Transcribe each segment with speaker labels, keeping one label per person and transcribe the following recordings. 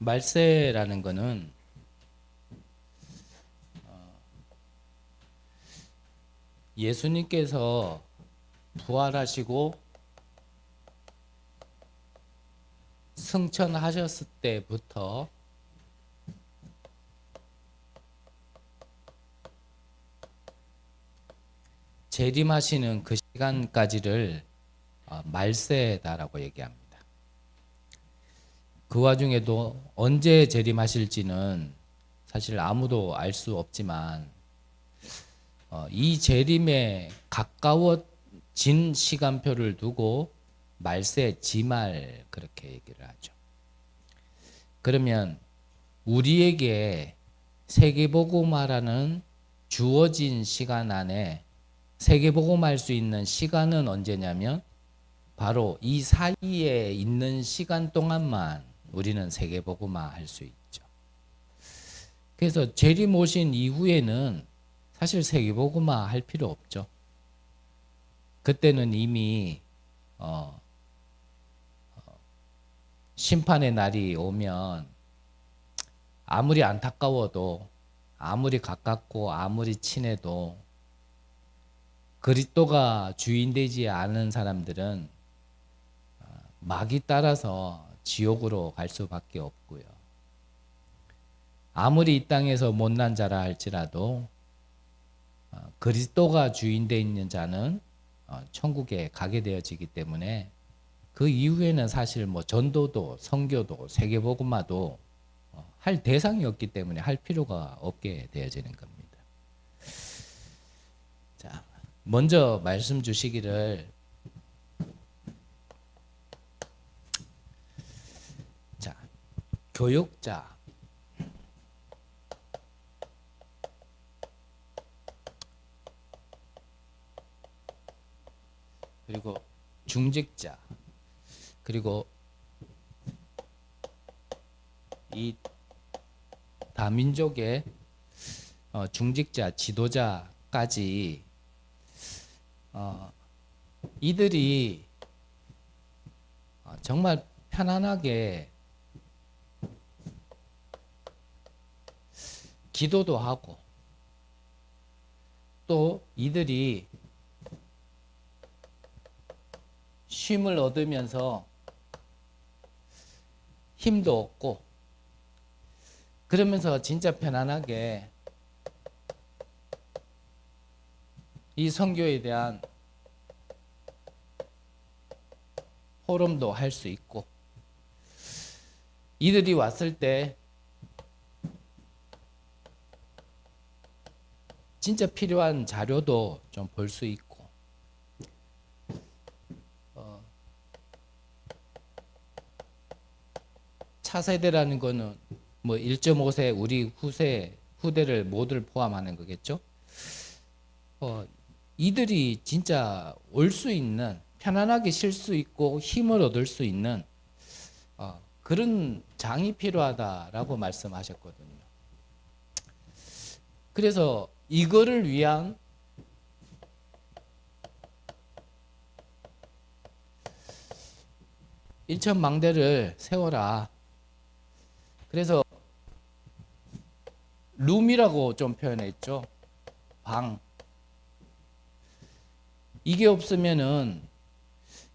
Speaker 1: 말세라는 거는 예수님께서 부활하시고 승천하셨을 때부터 재림하시는 그 시간까지를 말세다라고 얘기합니다. 그 와중에도 언제 재림하실지는 사실 아무도 알 수 없지만 이 재림에 가까워진 시간표를 두고 말세 지말 그렇게 얘기를 하죠. 그러면 우리에게 세계복음화라는 주어진 시간 안에 세계복음화할 수 있는 시간은 언제냐면 바로 이 사이에 있는 시간 동안만 우리는 세계복음화할 수 있죠. 그래서 재림 오신 이후에는 사실 세계복음화 할 필요 없죠. 그때는 이미 심판의 날이 오면 아무리 안타까워도 아무리 가깝고 아무리 친해도 그리스도가 주인되지 않은 사람들은 마귀 따라서 지옥으로 갈 수밖에 없고요. 아무리 이 땅에서 못난 자라 할지라도 그리스도가 주인되어 있는 자는 천국에 가게 되어지기 때문에 그 이후에는 사실 뭐 전도도 선교도 세계복음화도 할 대상이 없기 때문에 할 필요가 없게 되어지는 겁니다. 자, 먼저 말씀 주시기를 자, 교육자 그리고 중직자 그리고 이 다민족의 중직자 지도자까지 이들이 정말 편안하게 기도도 하고 또 이들이 쉼을 얻으면서 힘도 얻고 그러면서 진짜 편안하게 이 선교에 대한 포럼도 할 수 있고 이들이 왔을 때 진짜 필요한 자료도 좀 볼 수 있고 차세대라는 거는 뭐 1.5세 우리 후대를 모두를 포함하는 거겠죠. 이들이 진짜 올 수 있는 편안하게 쉴 수 있고 힘을 얻을 수 있는 그런 장이 필요하다라고 말씀하셨거든요. 그래서 이거를 위한 일천망대를 세워라. 그래서 룸이라고 좀 표현했죠. 방. 이게 없으면은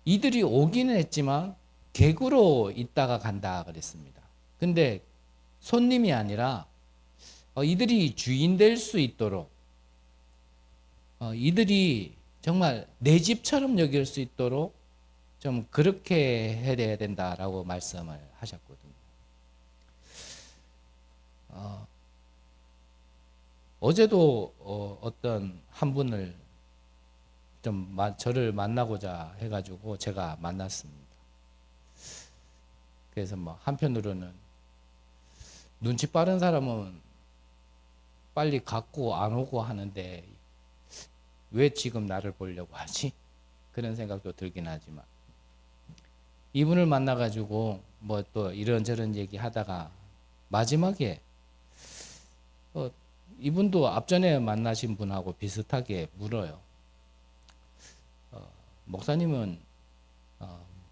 Speaker 1: 이들이 오기는 했지만 객으로 있다가 간다 그랬습니다. 근데 손님이 아니라 이들이 주인 될 수 있도록 이들이 정말 내 집처럼 여길 수 있도록 좀 그렇게 해야 된다라고 말씀을 하셨거든요. 어제도 어떤 한 분을 좀 저를 만나고자 해가지고 제가 만났습니다. 그래서 뭐 한편으로는 눈치 빠른 사람은 빨리 갖고 안 오고 하는데 왜 지금 나를 보려고 하지? 그런 생각도 들긴 하지만 이분을 만나가지고 뭐 또 이런저런 얘기 하다가 마지막에 이분도 앞전에 만나신 분하고 비슷하게 물어요. 목사님은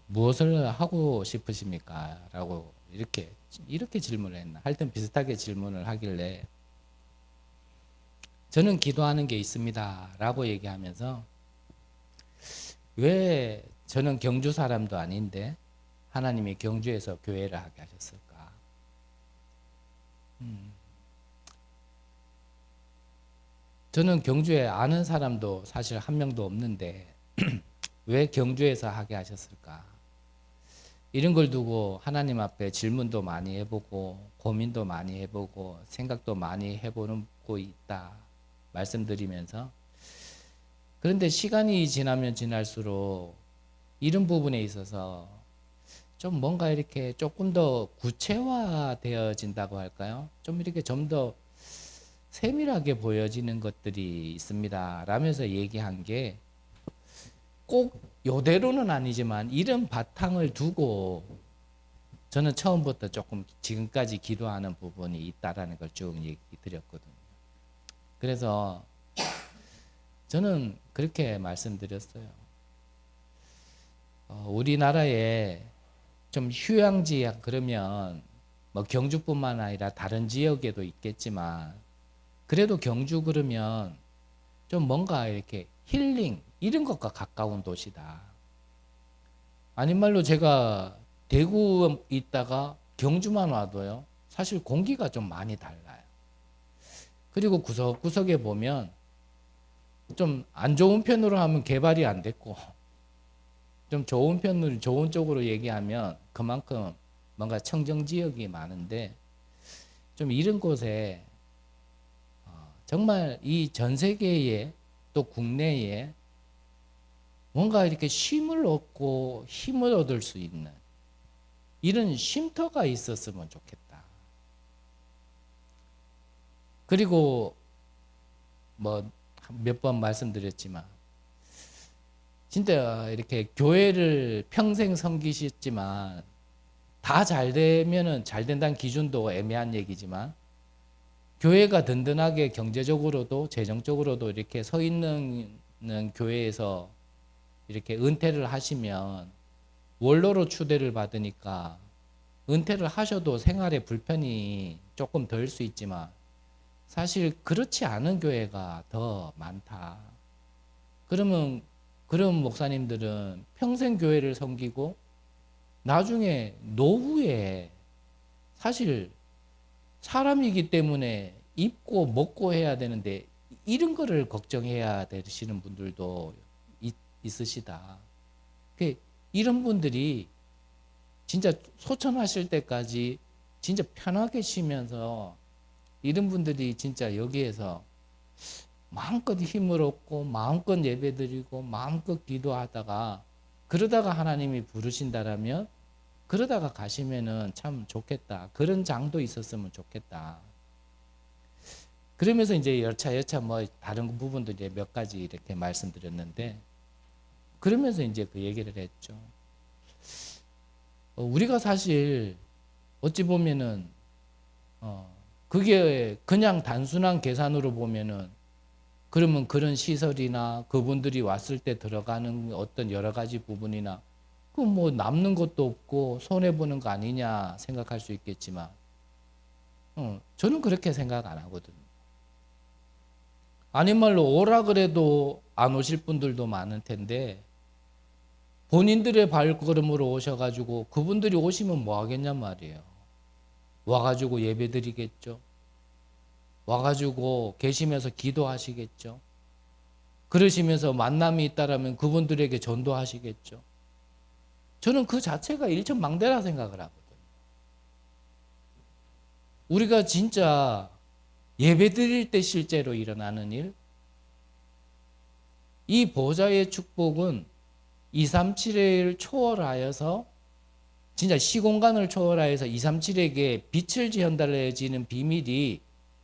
Speaker 1: 무엇을 하고 싶으십니까? 라고 이렇게 이렇게 질문을 했나? 하여튼 비슷하게 질문을 하길래 저는 기도하는 게 있습니다 라고 얘기하면서 왜 저는 경주 사람도 아닌데 하나님이 경주에서 교회를 하게 하셨을까? 저는 경주에 아는 사람도 사실 한 명도 없는데 왜 경주에서 하게 하셨을까? 이런 걸 두고 하나님 앞에 질문도 많이 해보고 고민도 많이 해보고 생각도 많이 해보고 있다 말씀드리면서, 그런데 시간이 지나면 지날수록 이런 부분에 있어서 좀 뭔가 이렇게 조금 더 구체화되어진다고 할까요? 좀 이렇게 좀 더 세밀하게 보여지는 것들이 있습니다 라면서 얘기한 게, 꼭 요대로는 아니지만 이런 바탕을 두고 저는 처음부터 조금 지금까지 기도하는 부분이 있다라는 걸 쭉 얘기 드렸거든요. 그래서 저는 그렇게 말씀드렸어요. 우리나라에 좀 휴양지 그러면 뭐 경주뿐만 아니라 다른 지역에도 있겠지만 그래도 경주 그러면 좀 뭔가 이렇게 힐링 이런 것과 가까운 도시다. 아닌 말로 제가 대구 있다가 경주만 와도요, 사실 공기가 좀 많이 달라요. 그리고 구석구석에 보면 좀 안 좋은 편으로 하면 개발이 안 됐고, 좀 좋은 편으로 좋은 쪽으로 얘기하면 그만큼 뭔가 청정 지역이 많은데, 좀 이런 곳에 정말 이 전 세계에 또 국내에 뭔가 이렇게 쉼을 얻고 힘을 얻을 수 있는 이런 쉼터가 있었으면 좋겠다. 그리고 뭐 몇 번 말씀드렸지만 진짜 이렇게 교회를 평생 섬기셨지만 다 잘 되면은 잘 된다는 기준도 애매한 얘기지만 교회가 든든하게 경제적으로도 재정적으로도 이렇게 서 있는 교회에서 이렇게 은퇴를 하시면 원로로 추대를 받으니까 은퇴를 하셔도 생활에 불편이 조금 덜 수 있지만 사실 그렇지 않은 교회가 더 많다. 그러면 그런 목사님들은 평생 교회를 섬기고 나중에 노후에 사실 사람이기 때문에 입고 먹고 해야 되는데 이런 거를 걱정해야 되시는 분들도 있으시다. 이런 분들이 진짜 소천하실 때까지 진짜 편하게 쉬면서 이런 분들이 진짜 여기에서 마음껏 힘을 얻고 마음껏 예배드리고 마음껏 기도하다가 그러다가 하나님이 부르신다라면 그러다가 가시면은 참 좋겠다. 그런 장도 있었으면 좋겠다. 그러면서 이제 여차 뭐 다른 부분도 이제 몇 가지 이렇게 말씀드렸는데, 그러면서 이제 그 얘기를 했죠. 우리가 사실 어찌 보면은 그게 그냥 단순한 계산으로 보면은 그러면 그런 시설이나 그분들이 왔을 때 들어가는 어떤 여러 가지 부분이나 그 뭐 남는 것도 없고 손해 보는 거 아니냐 생각할 수 있겠지만 저는 그렇게 생각 안 하거든요. 아닌 말로 오라 그래도 안 오실 분들도 많을 텐데 본인들의 발걸음으로 오셔가지고 그분들이 오시면 뭐 하겠냔 말이에요. 와가지고 예배 드리겠죠. 와가지고 계시면서 기도하시겠죠. 그러시면서 만남이 있다라면 그분들에게 전도하시겠죠. 저는 그 자체가 일천망대라 생각을 하거든요. 우리가 진짜 예배 드릴 때 실제로 일어나는 일, 이 보좌의 축복은 237을 초월하여서 진짜 시공간을 초월하여서 237에게 빛을 전달해지는 비밀이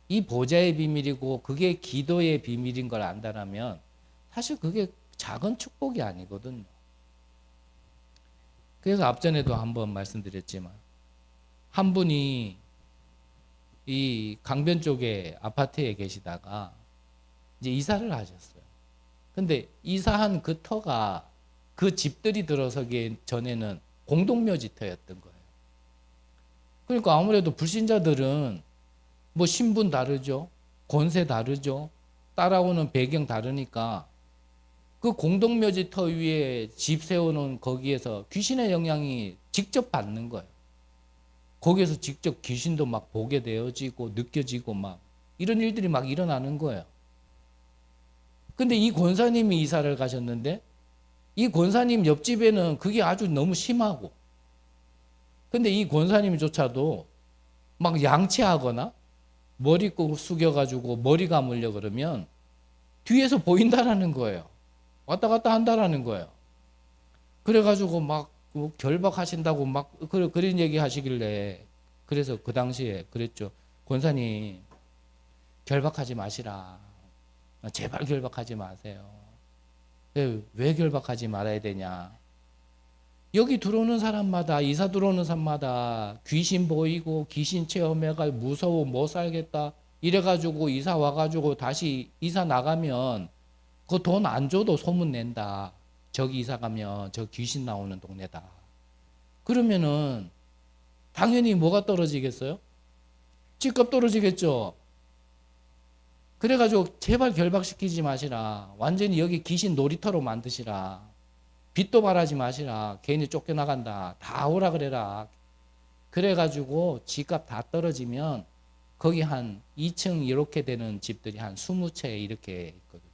Speaker 1: 이 보좌의 비밀이고 그게 기도의 비밀인 걸 안다라면 사실 그게 작은 축복이 아니거든요. 그래서 앞전에도 한번 말씀드렸지만 한 분이 이 강변 쪽에 아파트에 계시다가 이제 이사를 하셨어요. 근데 이사한 그 터가 그 집들이 들어서기 전에는 공동묘지터였던 거예요. 그러니까 아무래도 불신자들은 뭐 신분 다르죠. 권세 다르죠. 따라오는 배경 다르니까 그 공동묘지터 위에 집 세워놓은 거기에서 귀신의 영향이 직접 받는 거예요. 거기에서 직접 귀신도 막 보게 되어지고 느껴지고 막 이런 일들이 막 일어나는 거예요. 근데 이 권사님이 이사를 가셨는데 이 권사님 옆집에는 그게 아주 너무 심하고 근데 이 권사님조차도 막 양치하거나 머리 꼭 숙여가지고 머리 감으려 그러면 뒤에서 보인다라는 거예요. 왔다 갔다 한다라는 거예요. 그래가지고 막 결박하신다고 막 그런 얘기 하시길래 그래서 그 당시에 그랬죠. 권사님 결박하지 마시라. 제발 결박하지 마세요. 왜 결박하지 말아야 되냐. 여기 들어오는 사람마다 이사 들어오는 사람마다 귀신 보이고 귀신 체험해가 무서워 못 살겠다 이래가지고 이사 와가지고 다시 이사 나가면 그 돈 안 줘도 소문 낸다. 저기 이사 가면 저 귀신 나오는 동네다. 그러면은 당연히 뭐가 떨어지겠어요? 집값 떨어지겠죠. 그래가지고 제발 결박시키지 마시라. 완전히 여기 귀신 놀이터로 만드시라. 빚도 바라지 마시라. 괜히 쫓겨나간다. 다 오라 그래라. 그래가지고 집값 다 떨어지면 거기 한 2층 이렇게 되는 집들이 한 20채 이렇게 있거든요.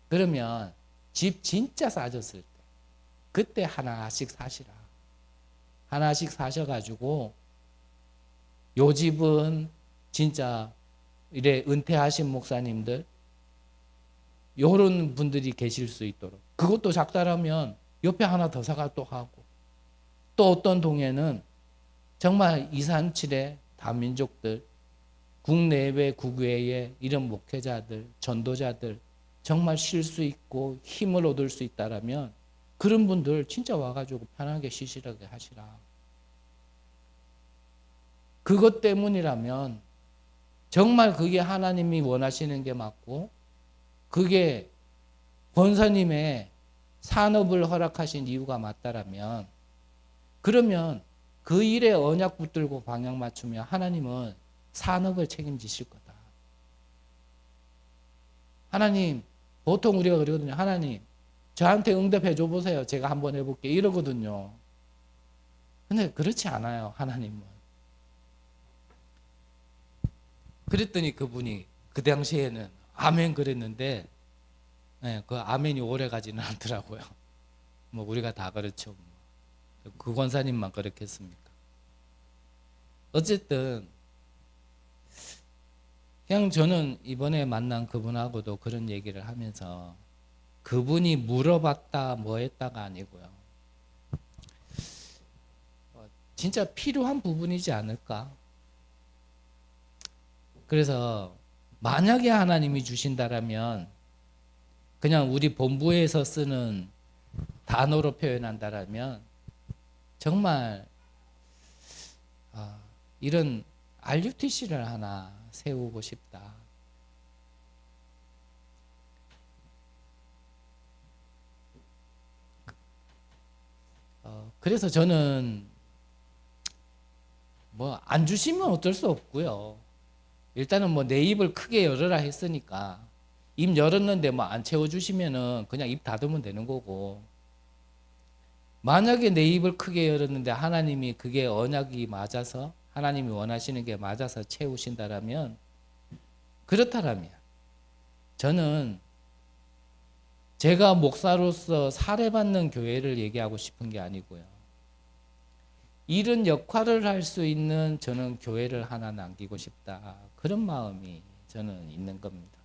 Speaker 1: 그러면 집 진짜 싸졌을 때 그때 하나씩 사시라. 하나씩 사셔가지고 요 집은 진짜 이래 은퇴하신 목사님들 요런 분들이 계실 수 있도록 그것도 작다라면 옆에 하나 더 사가 또 하고 또 어떤 동에는 정말 이산칠의 다민족들 국내외 국외의 이런 목회자들 전도자들 정말 쉴 수 있고 힘을 얻을 수 있다라면 그런 분들 진짜 와가지고 편하게 쉬시라게 하시라. 그것 때문이라면 정말 그게 하나님이 원하시는 게 맞고 그게 권사님의 산업을 허락하신 이유가 맞다라면 그러면 그 일에 언약 붙들고 방향 맞추면 하나님은 산업을 책임지실 거다. 하나님 보통 우리가 그러거든요. 하나님 저한테 응답해 줘 보세요. 제가 한번 해볼게 이러거든요. 근데 그렇지 않아요. 하나님은. 그랬더니 그분이 그 당시에는 아멘 그랬는데 네, 그 아멘이 오래 가지는 않더라고요. 뭐 우리가 다 그렇죠. 그 권사님만 그렇겠습니까? 어쨌든 그냥 저는 이번에 만난 그분하고도 그런 얘기를 하면서 그분이 물어봤다 뭐 했다가 아니고요. 진짜 필요한 부분이지 않을까? 그래서 만약에 하나님이 주신다라면 그냥 우리 본부에서 쓰는 단어로 표현한다라면 정말 이런 RUTC를 하나 세우고 싶다. 그래서 저는 뭐 안 주시면 어쩔 수 없고요. 일단은 뭐 내 입을 크게 열어라 했으니까 입 열었는데 뭐 안 채워주시면은 그냥 입 닫으면 되는 거고 만약에 내 입을 크게 열었는데 하나님이 그게 언약이 맞아서 하나님이 원하시는 게 맞아서 채우신다라면 그렇다라면 저는 제가 목사로서 사례받는 교회를 얘기하고 싶은 게 아니고요. 이런 역할을 할 수 있는 저는 교회를 하나 남기고 싶다. 그런 마음이 저는 있는 겁니다.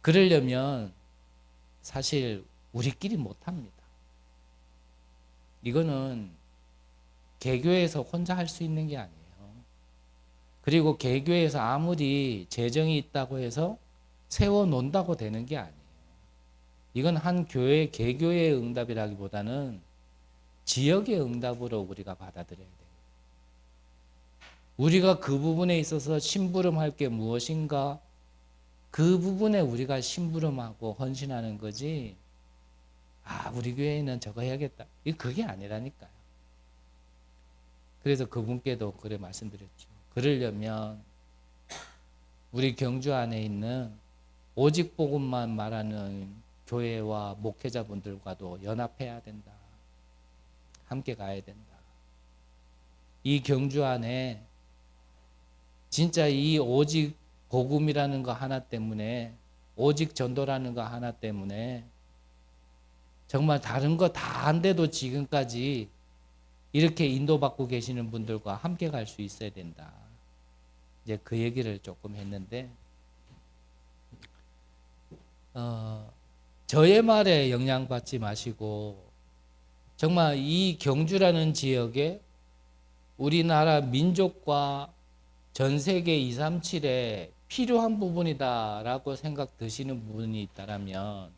Speaker 1: 그러려면 사실 우리끼리 못합니다. 이거는 개교에서 혼자 할 수 있는 게 아니에요. 그리고 개교에서 아무리 재정이 있다고 해서 세워놓는다고 되는 게 아니에요. 이건 한 교회, 개교의 응답이라기보다는 지역의 응답으로 우리가 받아들여야 돼요. 우리가 그 부분에 있어서 심부름할 게 무엇인가 그 부분에 우리가 심부름하고 헌신하는 거지 우리 교회는 저거 해야겠다. 그게 아니라니까요. 그래서 그분께도 그래 말씀드렸죠. 그러려면 우리 경주 안에 있는 오직 복음만 말하는 교회와 목회자분들과도 연합해야 된다. 함께 가야 된다. 이 경주 안에 진짜 이 오직 복음이라는 거 하나 때문에, 오직 전도라는 거 하나 때문에 정말 다른 거 다 안 돼도 지금까지 이렇게 인도받고 계시는 분들과 함께 갈 수 있어야 된다. 이제 그 얘기를 조금 했는데, 저의 말에 영향받지 마시고 정말 이 경주라는 지역에 우리나라 민족과 전 세계 237에 필요한 부분이다라고 생각 드시는 부분이 있다면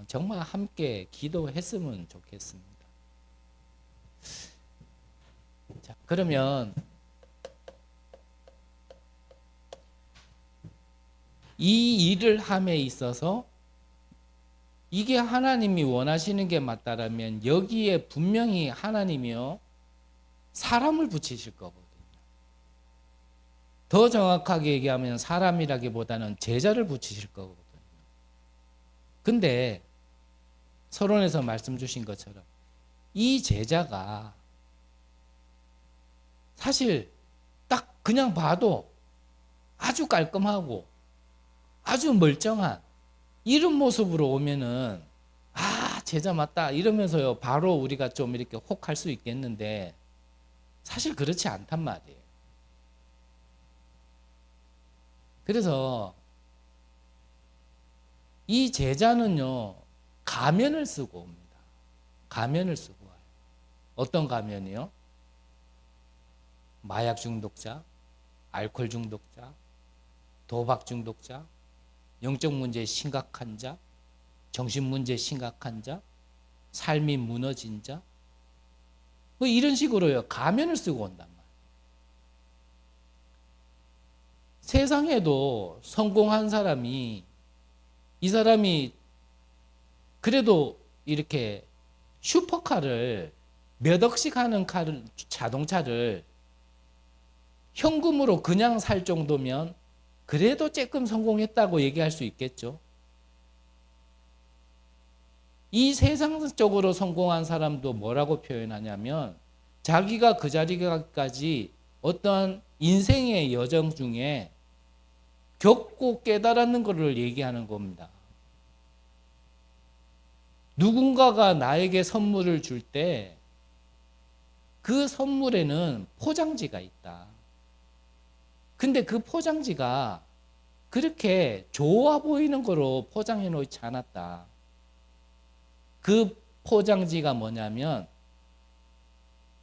Speaker 1: 정말 함께 기도했으면 좋겠습니다. 자, 그러면 이 일을 함에 있어서 이게 하나님이 원하시는 게 맞다라면 여기에 분명히 하나님이요 사람을 붙이실 거거든요. 더 정확하게 얘기하면 사람이라기보다는 제자를 붙이실 거거든요. 근데 서론에서 말씀 주신 것처럼 이 제자가 사실 딱 그냥 봐도 아주 깔끔하고 아주 멀쩡한 이런 모습으로 오면은 아 제자 맞다 이러면서요 바로 우리가 좀 이렇게 혹할 수 있겠는데 사실 그렇지 않단 말이에요. 그래서 이 제자는요 가면을 쓰고 옵니다. 가면을 쓰고 와요. 어떤 가면이요? 마약 중독자, 알코올 중독자, 도박 중독자, 영적 문제 심각한 자, 정신 문제 심각한 자, 삶이 무너진 자, 뭐 이런 식으로요 가면을 쓰고 온단 말이에요. 세상에도 성공한 사람이 이 사람이 그래도 이렇게 슈퍼카를 몇 억씩 하는 자동차를 현금으로 그냥 살 정도면 그래도 조금 성공했다고 얘기할 수 있겠죠. 이 세상적으로 성공한 사람도 뭐라고 표현하냐면 자기가 그 자리까지 어떠한 인생의 여정 중에 겪고 깨달았는 것을 얘기하는 겁니다. 누군가가 나에게 선물을 줄 때 그 선물에는 포장지가 있다. 근데 그 포장지가 그렇게 좋아 보이는 거로 포장해 놓지 않았다. 그 포장지가 뭐냐면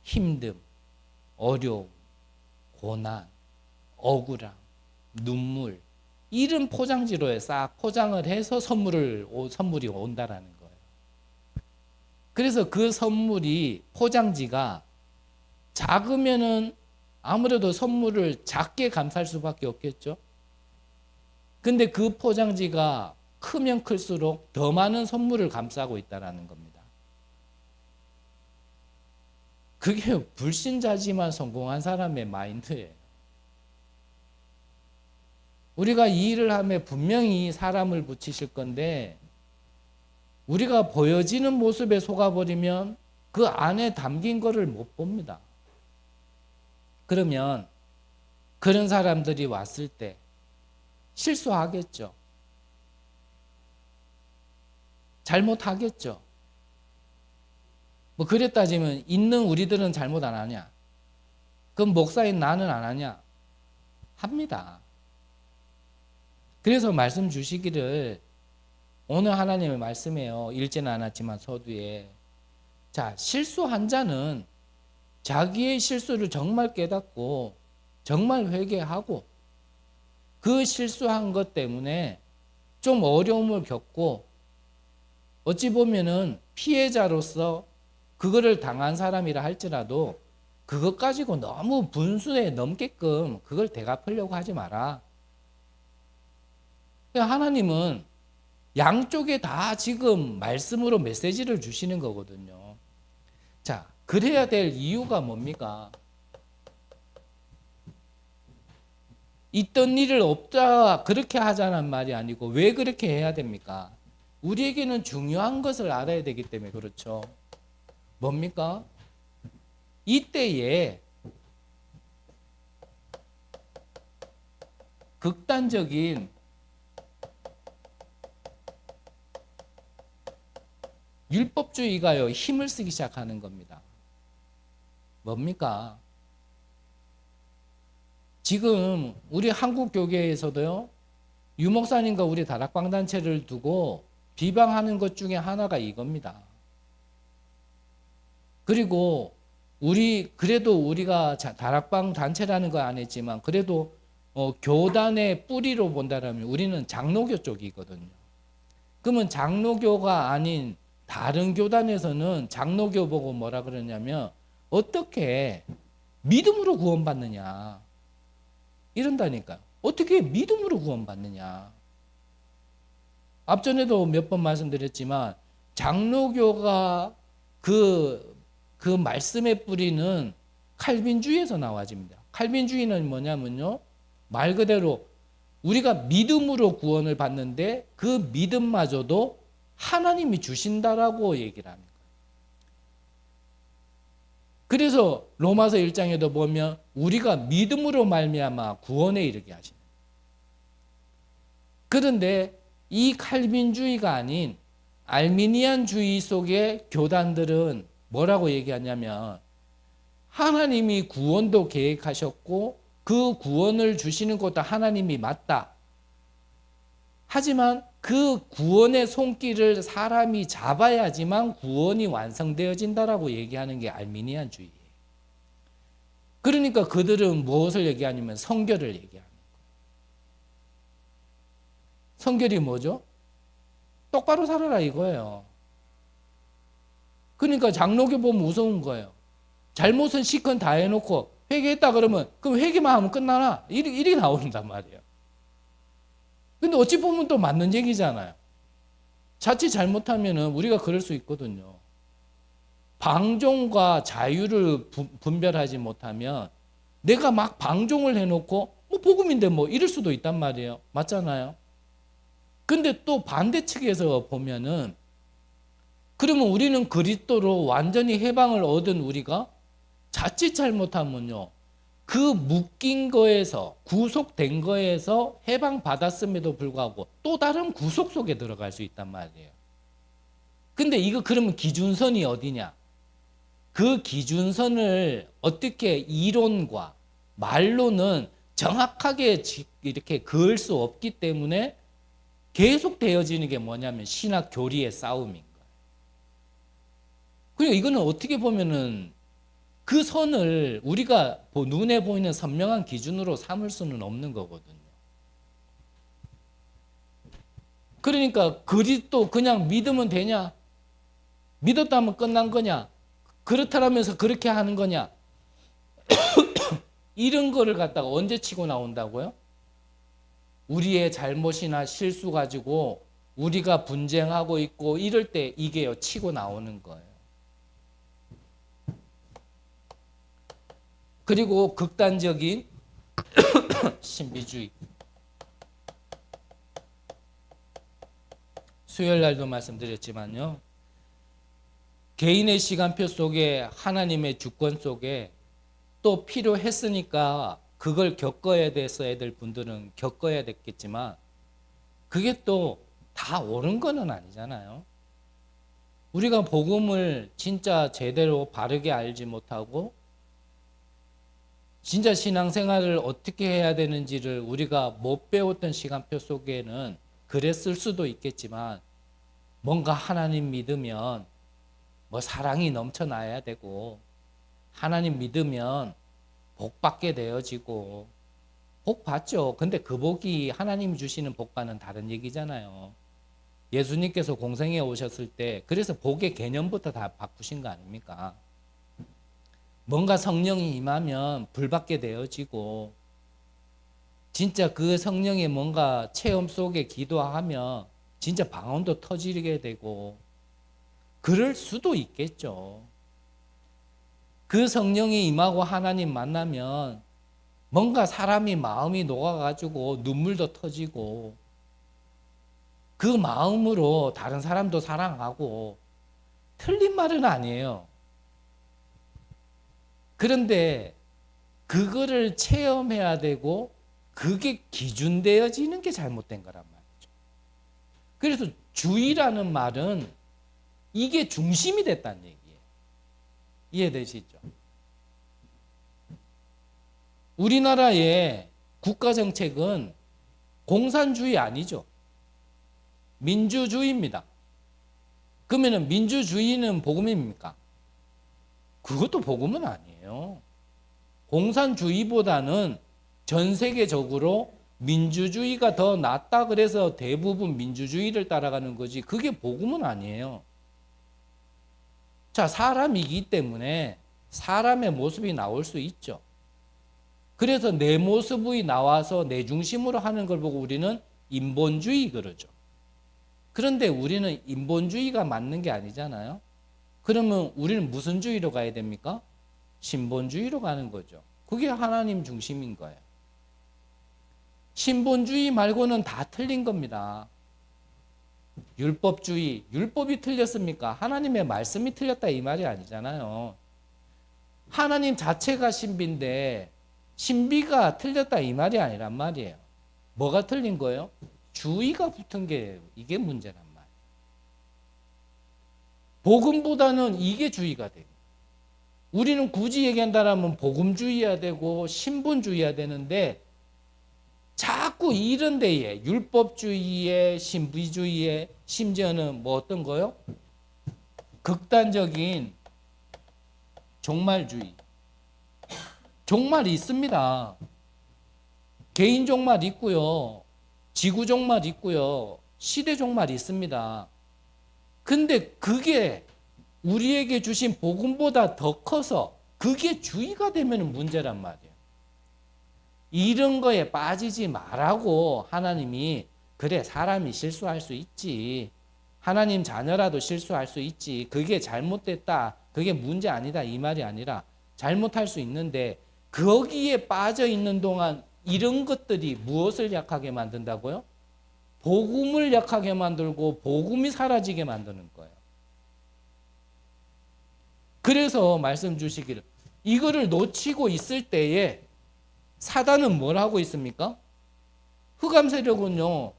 Speaker 1: 힘듦, 어려움, 고난, 억울함, 눈물 이런 포장지로 싹 포장을 해서 선물이 온다라는 거예요. 그래서 그 선물이 포장지가 작으면은 아무래도 선물을 작게 감쌀 수밖에 없겠죠. 근데 그 포장지가 크면 클수록 더 많은 선물을 감싸고 있다는 겁니다. 그게 불신자지만 성공한 사람의 마인드예요. 우리가 이 일을 하면 분명히 사람을 붙이실 건데 우리가 보여지는 모습에 속아버리면 그 안에 담긴 거를 못 봅니다. 그러면 그런 사람들이 왔을 때 실수하겠죠. 잘못하겠죠. 뭐 그래 따지면 있는 우리들은 잘못 안 하냐? 그럼 목사인 나는 안 하냐? 합니다. 그래서 말씀 주시기를 오늘 하나님의 말씀이에요. 읽지는 않았지만 서두에 자 실수한 자는 자기의 실수를 정말 깨닫고 정말 회개하고 그 실수한 것 때문에 좀 어려움을 겪고 어찌 보면은 피해자로서 그거를 당한 사람이라 할지라도 그것 가지고 너무 분수에 넘게끔 그걸 되갚으려고 하지 마라. 하나님은 양쪽에 다 지금 말씀으로 메시지를 주시는 거거든요. 자, 그래야 될 이유가 뭡니까? 있던 일을 없다 그렇게 하자는 말이 아니고 왜 그렇게 해야 됩니까? 우리에게는 중요한 것을 알아야 되기 때문에 그렇죠. 뭡니까? 이때에 극단적인 율법주의가요 힘을 쓰기 시작하는 겁니다. 뭡니까? 지금 우리 한국 교계에서도요 유목사님과 우리 다락방 단체를 두고 비방하는 것 중에 하나가 이겁니다. 그리고 그래도 우리가 다락방 단체라는 거 안 했지만 그래도 교단의 뿌리로 본다면 우리는 장로교 쪽이거든요. 그러면 장로교가 아닌 다른 교단에서는 장로교 보고 뭐라 그러냐면 어떻게 믿음으로 구원받느냐 이런다니까요. 어떻게 믿음으로 구원받느냐. 앞전에도 몇 번 말씀드렸지만 장로교가 그 말씀의 뿌리는 칼빈주의에서 나와집니다. 칼빈주의는 뭐냐면요. 말 그대로 우리가 믿음으로 구원을 받는데 그 믿음마저도 하나님이 주신다라고 얘기를 합니다. 그래서 로마서 1장에도 보면 우리가 믿음으로 말미암아 구원에 이르게 하시는. 그런데 이 칼빈주의가 아닌 알미니안주의 속의 교단들은 뭐라고 얘기하냐면 하나님이 구원도 계획하셨고 그 구원을 주시는 것도 하나님이 맞다. 하지만 그 구원의 손길을 사람이 잡아야지만 구원이 완성되어진다라고 얘기하는 게 알미니안주의예요. 그러니까 그들은 무엇을 얘기하냐면 성결을 얘기하는 거예요. 성결이 뭐죠? 똑바로 살아라 이거예요. 그러니까 장로교 보면 무서운 거예요. 잘못은 시컨 다 해놓고 회개했다 그러면 그럼 회개만 하면 끝나나? 이렇게 나오는단 말이에요. 근데 어찌 보면 또 맞는 얘기잖아요. 자칫 잘못하면은 우리가 그럴 수 있거든요. 방종과 자유를 분별하지 못하면 내가 막 방종을 해놓고 뭐 복음인데 뭐 이럴 수도 있단 말이에요. 맞잖아요. 근데 또 반대측에서 보면은 그러면 우리는 그리스도로 완전히 해방을 얻은 우리가 자칫 잘못하면요. 그 묶인 거에서 구속된 거에서 해방받았음에도 불구하고 또 다른 구속 속에 들어갈 수 있단 말이에요. 근데 이거 그러면 기준선이 어디냐? 그 기준선을 어떻게 이론과 말로는 정확하게 이렇게 그을 수 없기 때문에 계속 되어지는 게 뭐냐면 신학 교리의 싸움인 거예요. 그리고 이거는 어떻게 보면은 그 선을 우리가 눈에 보이는 선명한 기준으로 삼을 수는 없는 거거든요. 그러니까 그리스도 그냥 믿으면 되냐? 믿었다면 끝난 거냐? 그렇다라면서 그렇게 하는 거냐? 이런 거를 갖다가 언제 치고 나온다고요? 우리의 잘못이나 실수 가지고 우리가 분쟁하고 있고 이럴 때 이게요 치고 나오는 거예요. 그리고 극단적인 신비주의. 수요일 날도 말씀드렸지만요. 개인의 시간표 속에 하나님의 주권 속에 또 필요했으니까 그걸 겪어야 됐어야 될 분들은 겪어야 됐겠지만 그게 또 다 옳은 거는 아니잖아요. 우리가 복음을 진짜 제대로 바르게 알지 못하고 진짜 신앙생활을 어떻게 해야 되는지를 우리가 못 배웠던 시간표 속에는 그랬을 수도 있겠지만 뭔가 하나님 믿으면 뭐 사랑이 넘쳐나야 되고 하나님 믿으면 복 받게 되어지고 복 받죠. 근데 그 복이 하나님이 주시는 복과는 다른 얘기잖아요. 예수님께서 공생에 오셨을 때 그래서 복의 개념부터 다 바꾸신 거 아닙니까? 뭔가 성령이 임하면 불 받게 되어지고 진짜 그 성령의 뭔가 체험 속에 기도하면 진짜 방언도 터지게 되고 그럴 수도 있겠죠. 그 성령이 임하고 하나님 만나면 뭔가 사람이 마음이 녹아가지고 눈물도 터지고 그 마음으로 다른 사람도 사랑하고 틀린 말은 아니에요. 그런데 그거를 체험해야 되고 그게 기준되어지는 게 잘못된 거란 말이죠. 그래서 주의라는 말은 이게 중심이 됐다는 얘기예요. 이해되시죠? 우리나라의 국가정책은 공산주의 아니죠. 민주주의입니다. 그러면 민주주의는 복음입니까? 그것도 복음은 아니에요. 공산주의보다는 전 세계적으로 민주주의가 더 낫다 그래서 대부분 민주주의를 따라가는 거지 그게 복음은 아니에요. 자, 사람이기 때문에 사람의 모습이 나올 수 있죠. 그래서 내 모습이 나와서 내 중심으로 하는 걸 보고 우리는 인본주의 그러죠. 그런데 우리는 인본주의가 맞는 게 아니잖아요. 그러면 우리는 무슨 주의로 가야 됩니까? 신본주의로 가는 거죠. 그게 하나님 중심인 거예요. 신본주의 말고는 다 틀린 겁니다. 율법주의, 율법이 틀렸습니까? 하나님의 말씀이 틀렸다 이 말이 아니잖아요. 하나님 자체가 신비인데 신비가 틀렸다 이 말이 아니란 말이에요. 뭐가 틀린 거예요? 주의가 붙은 게 이게 문제란 말이에요. 복음보다는 이게 주의가 돼요. 우리는 굳이 얘기한다면 복음주의해야 되고 신분주의해야 되는데 자꾸 이런 데에 율법주의에 신비주의에 심지어는 뭐 어떤 거요? 극단적인 종말주의. 종말이 있습니다. 개인 종말 있고요. 지구 종말 있고요. 시대 종말이 있습니다. 근데 그게 우리에게 주신 복음보다 더 커서 그게 주의가 되면 문제란 말이에요. 이런 거에 빠지지 말라고 하나님이 그래 사람이 실수할 수 있지. 하나님 자녀라도 실수할 수 있지. 그게 잘못됐다. 그게 문제 아니다. 이 말이 아니라 잘못할 수 있는데 거기에 빠져 있는 동안 이런 것들이 무엇을 약하게 만든다고요? 복음을 약하게 만들고 복음이 사라지게 만드는 거예요. 그래서 말씀 주시기를 이거를 놓치고 있을 때에 사단은 뭘 하고 있습니까? 흑암 세력은요.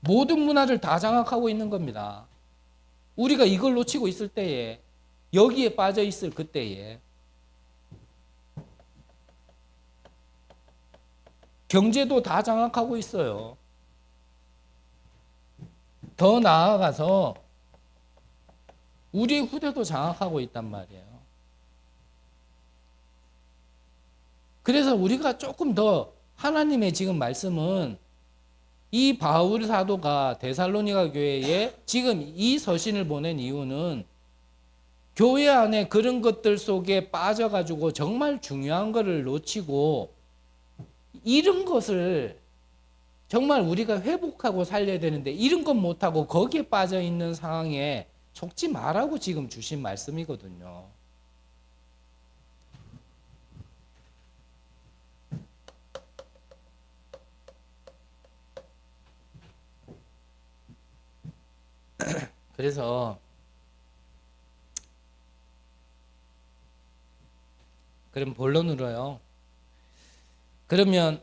Speaker 1: 모든 문화를 다 장악하고 있는 겁니다. 우리가 이걸 놓치고 있을 때에 여기에 빠져 있을 그때에 경제도 다 장악하고 있어요. 더 나아가서 우리 후대도 장악하고 있단 말이에요. 그래서 우리가 조금 더 하나님의 지금 말씀은 이 바울 사도가 데살로니가 교회에 지금 이 서신을 보낸 이유는 교회 안에 그런 것들 속에 빠져가지고 정말 중요한 것을 놓치고 이런 것을 정말 우리가 회복하고 살려야 되는데 이런 것 못하고 거기에 빠져 있는 상황에 속지 말라고 지금 주신 말씀이거든요. 그래서 그럼 본론으로요. 그러면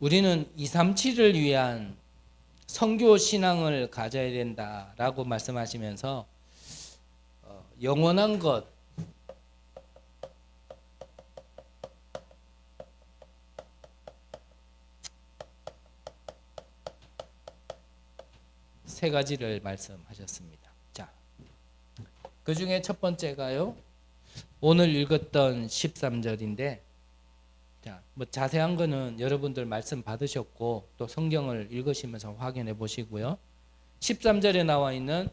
Speaker 1: 우리는 237을 위한 선교 신앙을 가져야 된다라고 말씀하시면서 영원한 것 세 가지를 말씀하셨습니다. 자, 그 중에 첫 번째가요. 오늘 읽었던 13절인데 자, 뭐 자세한 거는 여러분들 말씀 받으셨고 또 성경을 읽으시면서 확인해 보시고요. 13절에 나와 있는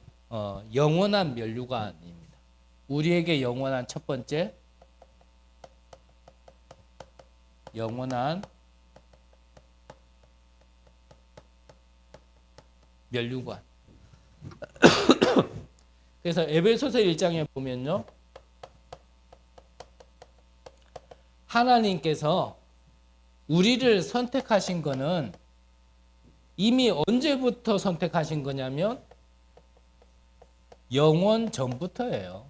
Speaker 1: 영원한 면류관입니다. 우리에게 영원한 첫 번째 영원한 면류관 그래서 에베소서 1장에 보면요. 하나님께서 우리를 선택하신 거는 이미 언제부터 선택하신 거냐면 영원 전부터예요.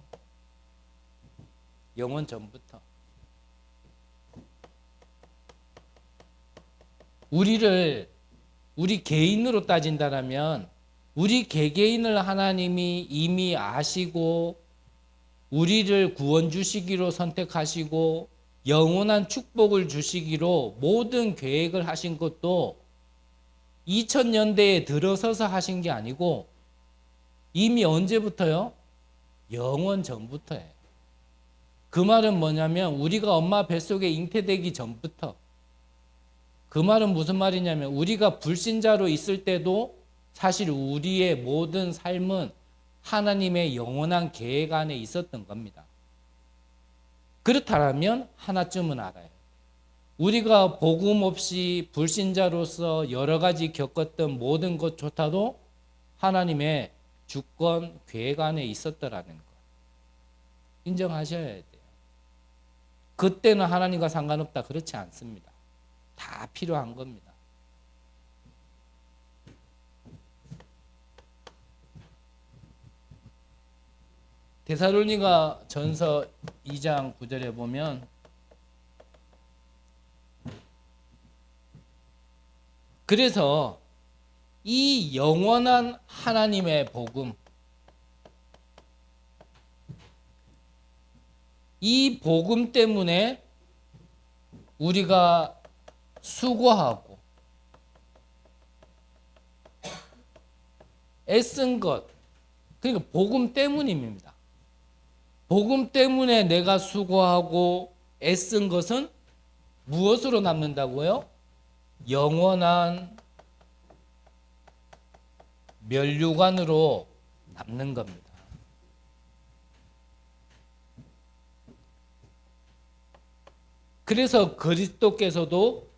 Speaker 1: 영원 전부터. 우리 개인으로 따진다면 우리 개개인을 하나님이 이미 아시고 우리를 구원 주시기로 선택하시고 영원한 축복을 주시기로 모든 계획을 하신 것도 2000년대에 들어서서 하신 게 아니고 이미 언제부터요? 영원 전부터예요. 그 말은 뭐냐면 우리가 엄마 뱃속에 잉태되기 전부터. 그 말은 무슨 말이냐면 우리가 불신자로 있을 때도 사실 우리의 모든 삶은 하나님의 영원한 계획 안에 있었던 겁니다. 그렇다면 하나쯤은 알아요. 우리가 복음 없이 불신자로서 여러 가지 겪었던 모든 것조차도 하나님의 주권 계획 안에 있었더라는 것. 인정하셔야 돼요. 그때는 하나님과 상관없다. 그렇지 않습니다. 다 필요한 겁니다. 데살로니가 전서 2장 9절에 보면 그래서 이 영원한 하나님의 복음, 이 복음 때문에 우리가 수고하고 애쓴 것, 그러니까 복음 때문입니다. 복음 때문에 내가 수고하고 애쓴 것은 무엇으로 남는다고요? 영원한 면류관으로 남는 겁니다. 그래서 그리스도께서도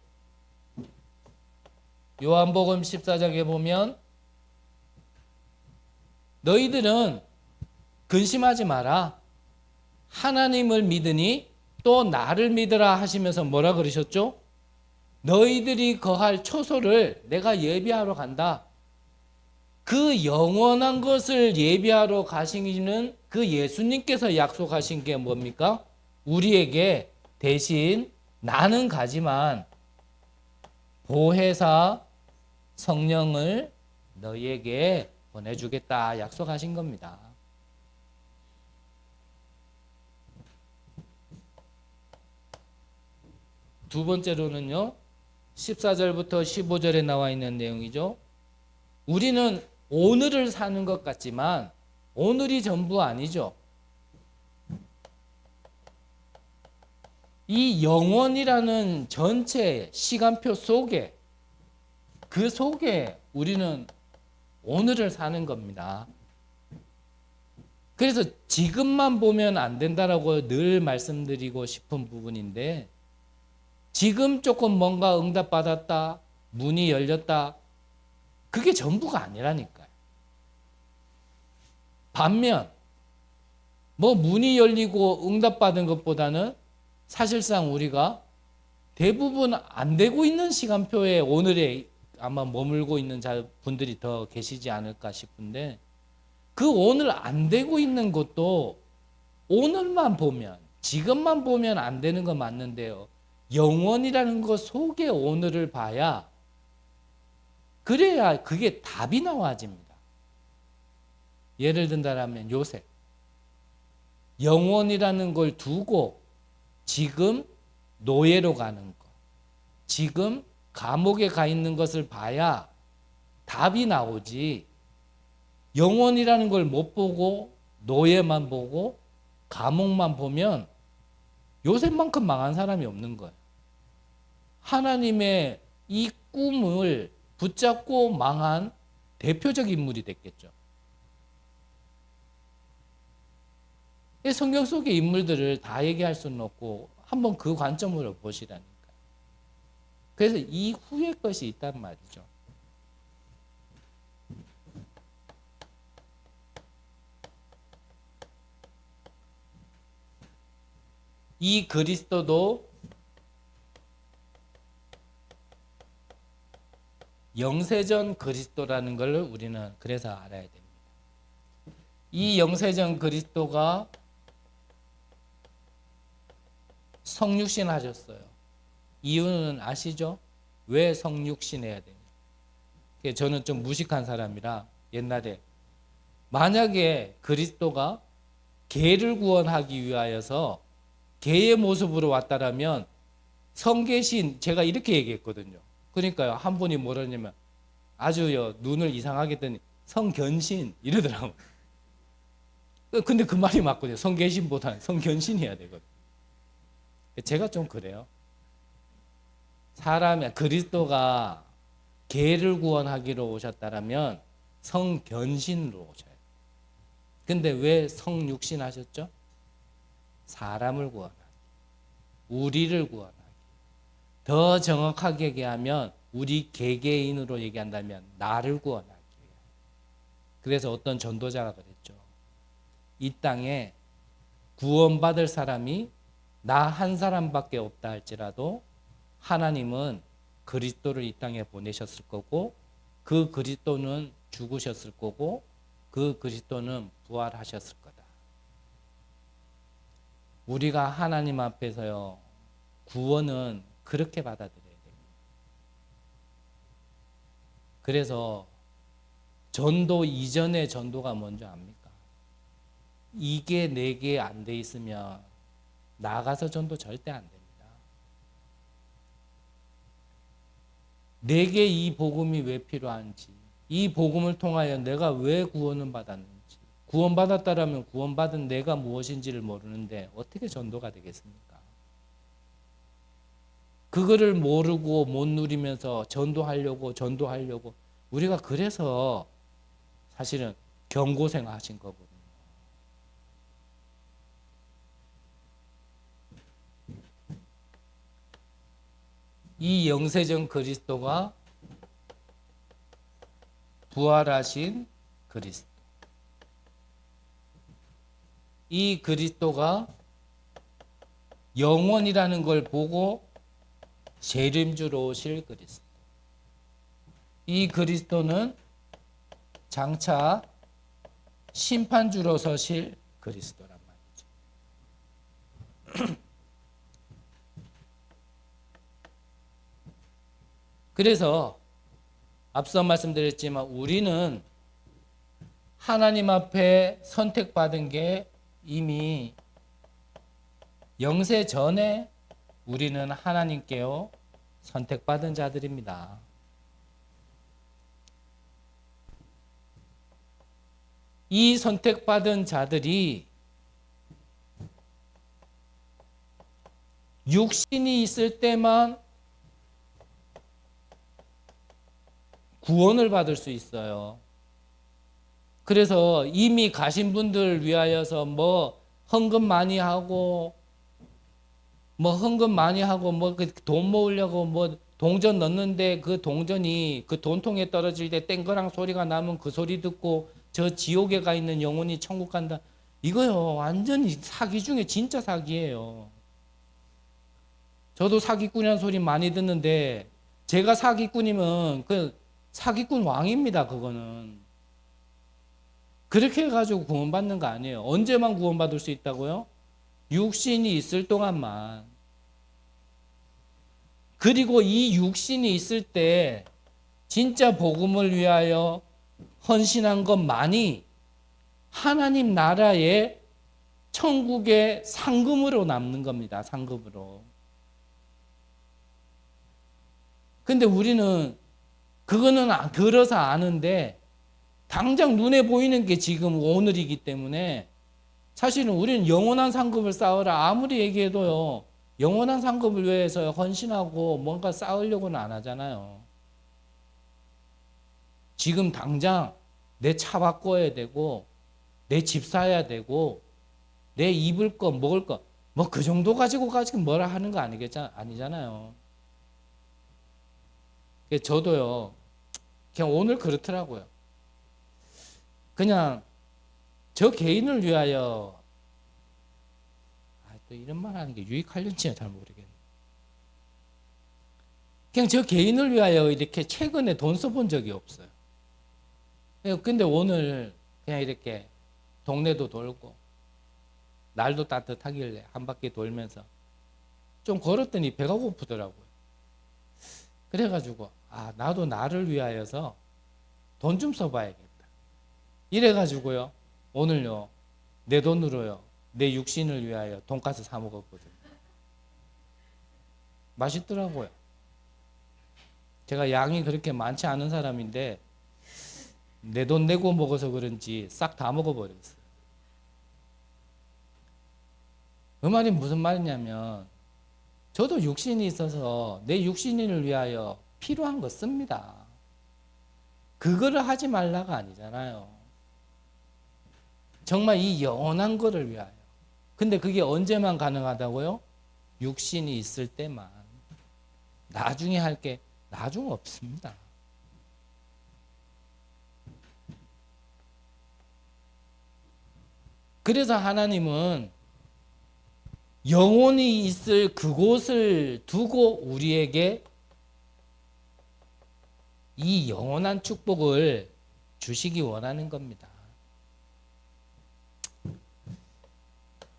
Speaker 1: 요한복음 14장에 보면 너희들은 근심하지 마라. 하나님을 믿으니 또 나를 믿으라 하시면서 뭐라 그러셨죠? 너희들이 거할 초소를 내가 예비하러 간다. 그 영원한 것을 예비하러 가시는 그 예수님께서 약속하신 게 뭡니까? 우리에게 대신 나는 가지만 보혜사 성령을 너희에게 보내주겠다 약속하신 겁니다. 두 번째로는요. 14절부터 15절에 나와 있는 내용이죠. 우리는 오늘을 사는 것 같지만 오늘이 전부 아니죠. 이 영원이라는 전체 시간표 속에 그 속에 우리는 오늘을 사는 겁니다. 그래서 지금만 보면 안 된다라고 늘 말씀드리고 싶은 부분인데 지금 조금 뭔가 응답받았다, 문이 열렸다, 그게 전부가 아니라니까요. 반면 뭐 문이 열리고 응답받은 것보다는 사실상 우리가 대부분 안 되고 있는 시간표에 오늘에 아마 머물고 있는 분들이 더 계시지 않을까 싶은데 그 오늘 안 되고 있는 것도 오늘만 보면 지금만 보면 안 되는 거 맞는데요. 영원이라는 것 속에 오늘을 봐야 그래야 그게 답이 나와집니다. 예를 든다면 요셉. 영원이라는 걸 두고 지금 노예로 가는 것, 지금 감옥에 가 있는 것을 봐야 답이 나오지 영원이라는 걸 못 보고 노예만 보고 감옥만 보면 요셉만큼 망한 사람이 없는 거예요. 하나님의 이 꿈을 붙잡고 망한 대표적 인물이 됐겠죠. 성경 속의 인물들을 다 얘기할 수는 없고 한번 그 관점으로 보시라니까. 그래서 이후의 것이 있단 말이죠. 이 그리스도도 영세전 그리스도라는 걸 우리는 그래서 알아야 됩니다. 이 영세전 그리스도가 성육신 하셨어요. 이유는 아시죠? 왜 성육신 해야 됩니까? 저는 좀 무식한 사람이라 옛날에 만약에 그리스도가 개를 구원하기 위하여서 개의 모습으로 왔다라면 성계신 제가 이렇게 얘기했거든요. 그러니까요, 한 분이 뭐라냐면 아주요 눈을 이상하게 했더니 성견신 이러더라고요. 근데 그 말이 맞거든요. 성계신보다는 성견신해야 되거든요. 제가 좀 그래요. 사람이 그리스도가 개를 구원하기로 오셨다라면 성견신으로 오셔요. 근데 왜 성육신 하셨죠? 사람을 구원하기, 우리를 구원하기. 더 정확하게 얘기하면 우리 개개인으로 얘기한다면 나를 구원하기. 그래서 어떤 전도자가 그랬죠. 이 땅에 구원받을 사람이 나 한 사람밖에 없다 할지라도 하나님은 그리스도를 이 땅에 보내셨을 거고 그 그리스도는 죽으셨을 거고 그 그리스도는 부활하셨을 거다. 우리가 하나님 앞에서요, 구원은 그렇게 받아들여야 됩니다. 그래서 전도 이전의 전도가 뭔지 압니까? 이게 내게 안 돼 있으면 나가서 전도 절대 안 됩니다. 내게 이 복음이 왜 필요한지, 이 복음을 통하여 내가 왜 구원을 받았는지, 구원받았다라면 구원받은 내가 무엇인지를 모르는데 어떻게 전도가 되겠습니까? 그거를 모르고 못 누리면서 전도하려고 우리가 그래서 사실은 경고생 하신 거거든요. 이 영세전 그리스도가 부활하신 그리스도, 이 그리스도가 영원이라는 걸 보고 재림주로 오실 그리스도, 이 그리스도는 장차 심판주로 서실 그리스도란 말이죠. 그래서 앞서 말씀드렸지만 우리는 하나님 앞에 선택받은 게 이미 영세 전에 우리는 하나님께요 선택받은 자들입니다. 이 선택받은 자들이 육신이 있을 때만 구원을 받을 수 있어요. 그래서 이미 가신 분들 위하여서 헌금 많이 하고 돈 모으려고 동전 넣는데 그 동전이 그 돈통에 떨어질 때 땡그랑 소리가 나면 그 소리 듣고 저 지옥에 가 있는 영혼이 천국 간다. 이거요 완전히 사기 중에 진짜 사기예요. 저도 사기꾼이라는 소리 많이 듣는데 제가 사기꾼이면 그 사기꾼 왕입니다. 그거는 그렇게 해가지고 구원받는 거 아니에요. 언제만 구원받을 수 있다고요? 육신이 있을 동안만. 그리고 이 육신이 있을 때 진짜 복음을 위하여 헌신한 것만이 하나님 나라의 천국의 상금으로 남는 겁니다. 상급으로. 근데 우리는 그거는 들어서 아는데 당장 눈에 보이는 게 지금 오늘이기 때문에 사실은 우리는 영원한 상급을 쌓으라 아무리 얘기해도요 영원한 상급을 위해서 헌신하고 뭔가 쌓으려고는 안 하잖아요. 지금 당장 내 차 바꿔야 되고 내 집 사야 되고 내 입을 거 먹을 거 그 정도 가지고 뭐라 하는 거 아니잖아요. 저도요 그냥 오늘 그렇더라고요. 그냥 저 개인을 위하여 또 이런 말 하는 게 유익할는지는 잘 모르겠네. 그냥 저 개인을 위하여 이렇게 최근에 돈 써본 적이 없어요. 근데 오늘 그냥 이렇게 동네도 돌고 날도 따뜻하길래 한 바퀴 돌면서 좀 걸었더니 배가 고프더라고요. 그래가지고 나도 나를 위하여서 돈 좀 써봐야겠다. 이래가지고요 오늘요 내 돈으로요 내 육신을 위하여 돈가스 사 먹었거든요. 맛있더라고요. 제가 양이 그렇게 많지 않은 사람인데 내 돈 내고 먹어서 그런지 싹 다 먹어버렸어요. 그 말이 무슨 말이냐면 저도 육신이 있어서 내 육신을 위하여 필요한 거 씁니다. 그거를 하지 말라가 아니잖아요. 정말 이 영원한 거를 위하여. 근데 그게 언제만 가능하다고요? 육신이 있을 때만. 나중에 할 게 나중 없습니다. 그래서 하나님은 영혼이 있을 그곳을 두고 우리에게 이 영원한 축복을 주시기 원하는 겁니다.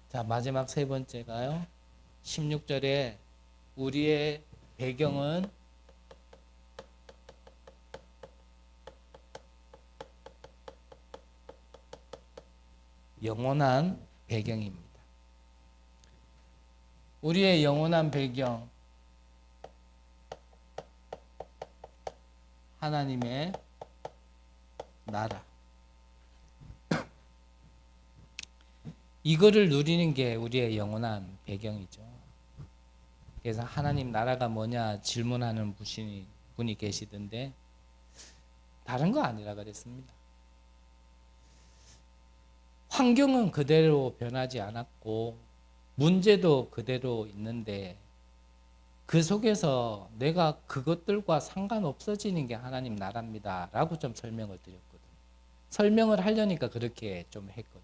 Speaker 1: 자, 마지막 세 번째가요. 16절에 우리의 배경은 영원한 배경입니다. 우리의 영원한 배경, 하나님의 나라. 이거를 누리는 게 우리의 영원한 배경이죠. 그래서 하나님 나라가 뭐냐 질문하는 분이 계시던데 다른 거 아니라 그랬습니다. 환경은 그대로 변하지 않았고 문제도 그대로 있는데 그 속에서 내가 그것들과 상관없어지는 게 하나님 나라입니다 라고 좀 설명을 드렸거든요. 설명을 하려니까 그렇게 좀 했거든요.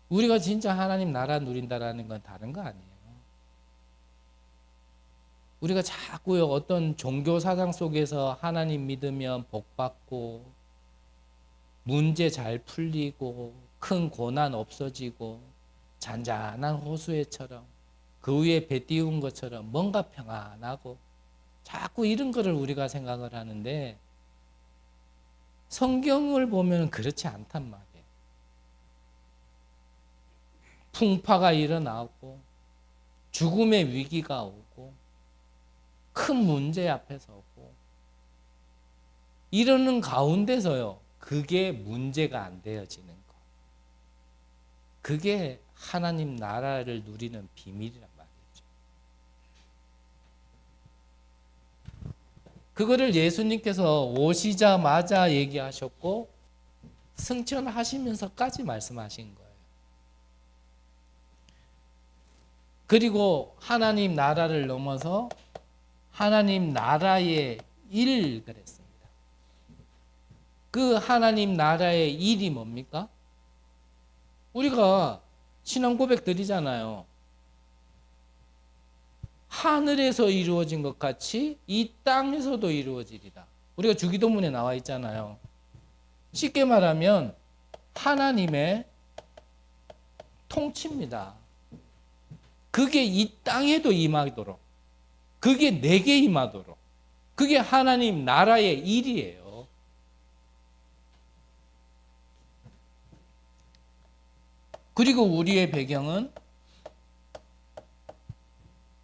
Speaker 1: 우리가 진짜 하나님 나라 누린다라는 건 다른 거 아니에요. 우리가 자꾸요 어떤 종교 사상 속에서 하나님 믿으면 복 받고 문제 잘 풀리고 큰 고난 없어지고 잔잔한 호수에처럼 그 위에 배 띄운 것처럼 뭔가 평안하고 자꾸 이런 거를 우리가 생각을 하는데 성경을 보면 그렇지 않단 말이에요. 풍파가 일어나고 죽음의 위기가 오고 큰 문제 앞에 서고 이러는 가운데서요 그게 문제가 안 되어지는 것, 그게 하나님 나라를 누리는 비밀이란 말이죠. 그거를 예수님께서 오시자마자 얘기하셨고 승천하시면서까지 말씀하신 거예요. 그리고 하나님 나라를 넘어서 하나님 나라의 일 그랬습니다. 그 하나님 나라의 일이 뭡니까? 우리가 신앙 고백 드리잖아요. 하늘에서 이루어진 것 같이 이 땅에서도 이루어지리라. 우리가 주기도문에 나와 있잖아요. 쉽게 말하면 하나님의 통치입니다. 그게 이 땅에도 임하도록, 그게 내게 임하도록, 그게 하나님 나라의 일이에요. 그리고 우리의 배경은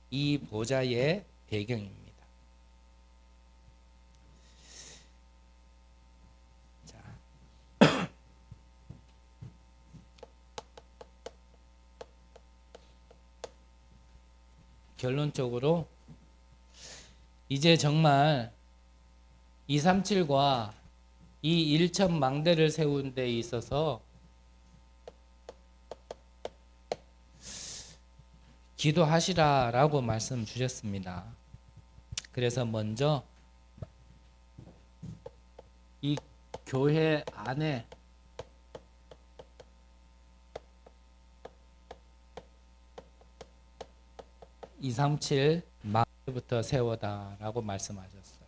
Speaker 1: 이 보좌의 배경입니다. 자, 결론적으로 이제 정말 237과 이 1천 망대를 세운 데 있어서 기도하시라라고 말씀 주셨습니다. 그래서 먼저 이 교회 안에 237 망대부터 세워다라고 말씀하셨어요.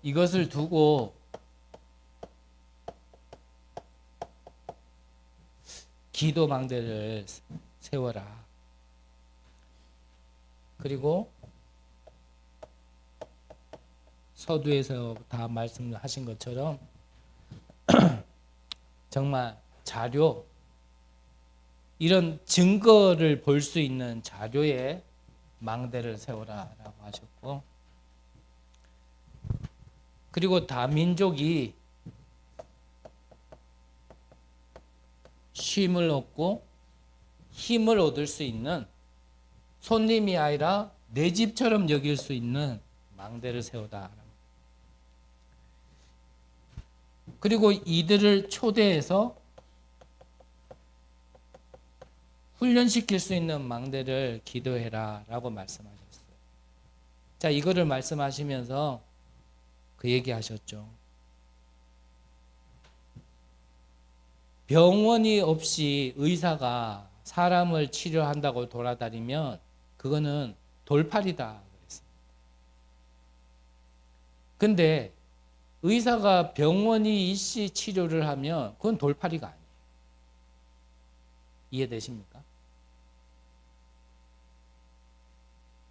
Speaker 1: 이것을 두고 기도 망대를 세워라. 그리고 서두에서 다 말씀하신 것처럼 정말 자료, 이런 증거를 볼 수 있는 자료에 망대를 세우라라고 하셨고, 그리고 다 민족이 쉼을 얻고 힘을 얻을 수 있는, 손님이 아니라 내 집처럼 여길 수 있는 망대를 세우다. 그리고 이들을 초대해서 훈련시킬 수 있는 망대를 기도해라 라고 말씀하셨어요. 자, 이거를 말씀하시면서 그 얘기 하셨죠. 병원이 없이 의사가 사람을 치료한다고 돌아다니면 그거는 돌팔이다 그랬어요. 근데 의사가 병원이 일시 치료를 하면 그건 돌팔이가 아니에요. 이해되십니까?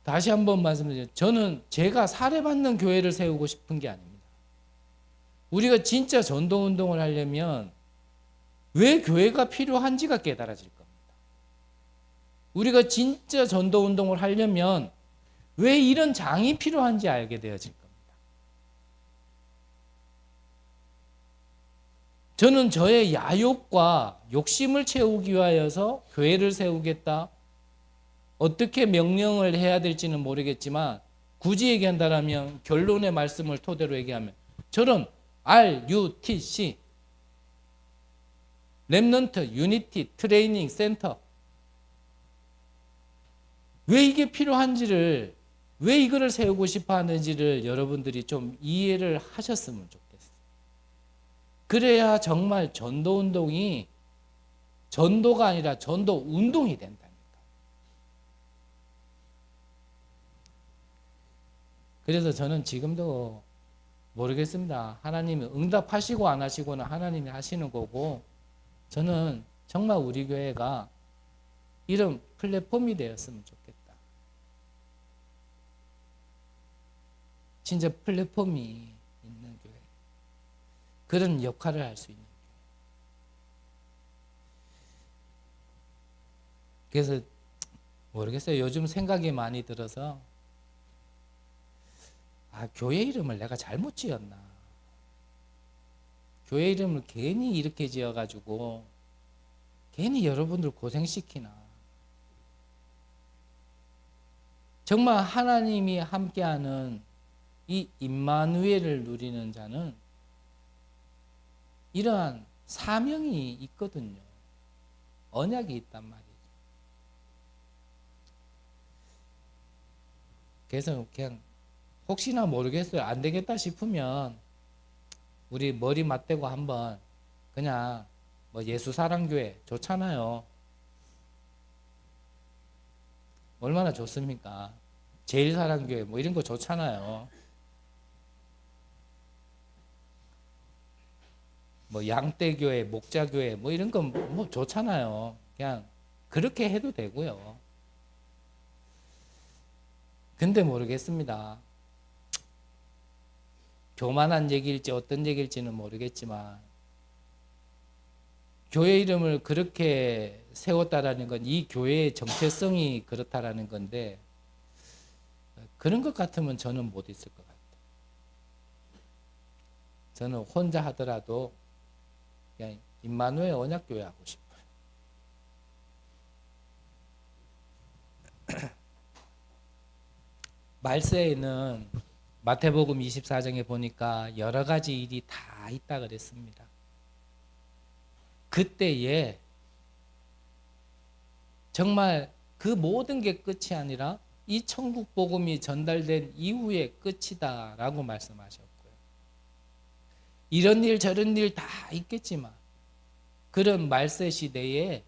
Speaker 1: 다시 한번 말씀드리죠. 저는 제가 사례받는 교회를 세우고 싶은 게 아닙니다. 우리가 진짜 전도운동을 하려면 왜 교회가 필요한지가 깨달아질 겁니다. 우리가 진짜 전도운동을 하려면 왜 이런 장이 필요한지 알게 되어질 겁니다. 저는 저의 야욕과 욕심을 채우기 위하여서 교회를 세우겠다. 어떻게 명령을 해야 될지는 모르겠지만 굳이 얘기한다면 결론의 말씀을 토대로 얘기하면 저는 RUTC 렘넌트 유니티 트레이닝 센터, 왜 이게 필요한지를, 왜 이거를 세우고 싶어 하는지를 여러분들이 좀 이해를 하셨으면 좋겠어요. 그래야 정말 전도운동이 전도가 아니라 전도운동이 된다니까. 그래서 저는 지금도 모르겠습니다. 하나님이 응답하시고 안 하시고는 하나님이 하시는 거고, 저는 정말 우리 교회가 이런 플랫폼이 되었으면 좋겠다. 진짜 플랫폼이 있는 교회, 그런 역할을 할 수 있는 교회. 그래서 모르겠어요. 요즘 생각이 많이 들어서 교회 이름을 내가 잘못 지었나, 교회 이름을 괜히 이렇게 지어가지고 괜히 여러분들 고생시키나. 정말 하나님이 함께하는 이 임마누엘을 누리는 자는 이러한 사명이 있거든요. 언약이 있단 말이에요. 그래서 그냥 혹시나 모르겠어요. 안 되겠다 싶으면 우리 머리 맞대고 한번 그냥 뭐 예수사랑교회 좋잖아요. 얼마나 좋습니까? 제일사랑교회 뭐 이런 거 좋잖아요. 뭐 양떼교회, 목자교회 뭐 이런 거 뭐 좋잖아요. 그냥 그렇게 해도 되고요. 근데 모르겠습니다. 교만한 얘기일지 어떤 얘기일지는 모르겠지만 교회 이름을 그렇게 세웠다라는 건 이 교회의 정체성이 그렇다라는 건데, 그런 것 같으면 저는 못 있을 것 같아요. 저는 혼자 하더라도 그냥 임마누엘 언약교회 하고 싶어요. 말세에는 마태복음 24장에 보니까 여러 가지 일이 다 있다 그랬습니다. 그때에 정말 그 모든 게 끝이 아니라 이 천국 복음이 전달된 이후의 끝이다 라고 말씀하셨고요. 이런 일 저런 일 다 있겠지만 그런 말세 시대에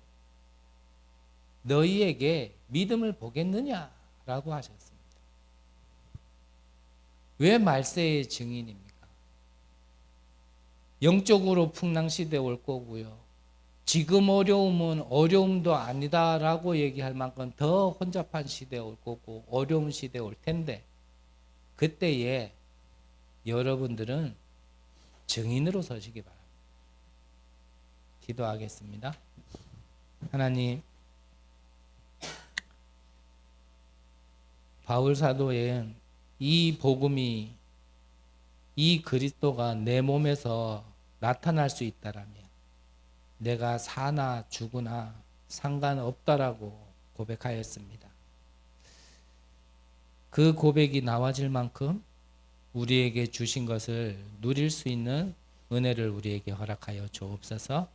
Speaker 1: 너희에게 믿음을 보겠느냐라고 하셨습니다. 왜 말세의 증인입니까? 영적으로 풍랑시대 올 거고요. 지금 어려움은 어려움도 아니다라고 얘기할 만큼 더 혼잡한 시대 올 거고 어려운 시대 올 텐데 그때에 여러분들은 증인으로 서시기 바랍니다. 기도하겠습니다. 하나님, 바울 사도의 이 복음이 이 그리스도가 내 몸에서 나타날 수 있다라면 내가 사나 죽으나 상관없다라고 고백하였습니다. 그 고백이 나와질 만큼 우리에게 주신 것을 누릴 수 있는 은혜를 우리에게 허락하여 주옵소서.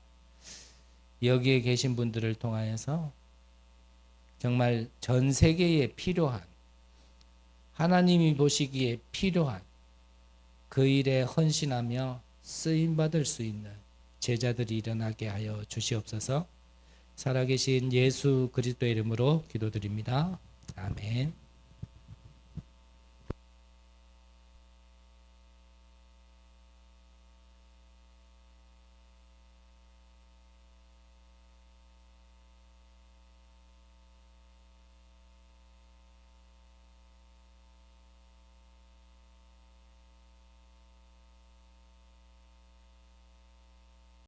Speaker 1: 여기에 계신 분들을 통하여서 정말 전 세계에 필요한, 하나님이 보시기에 필요한 그 일에 헌신하며 쓰임받을 수 있는 제자들이 일어나게 하여 주시옵소서. 살아계신 예수 그리스도의 이름으로 기도드립니다. 아멘.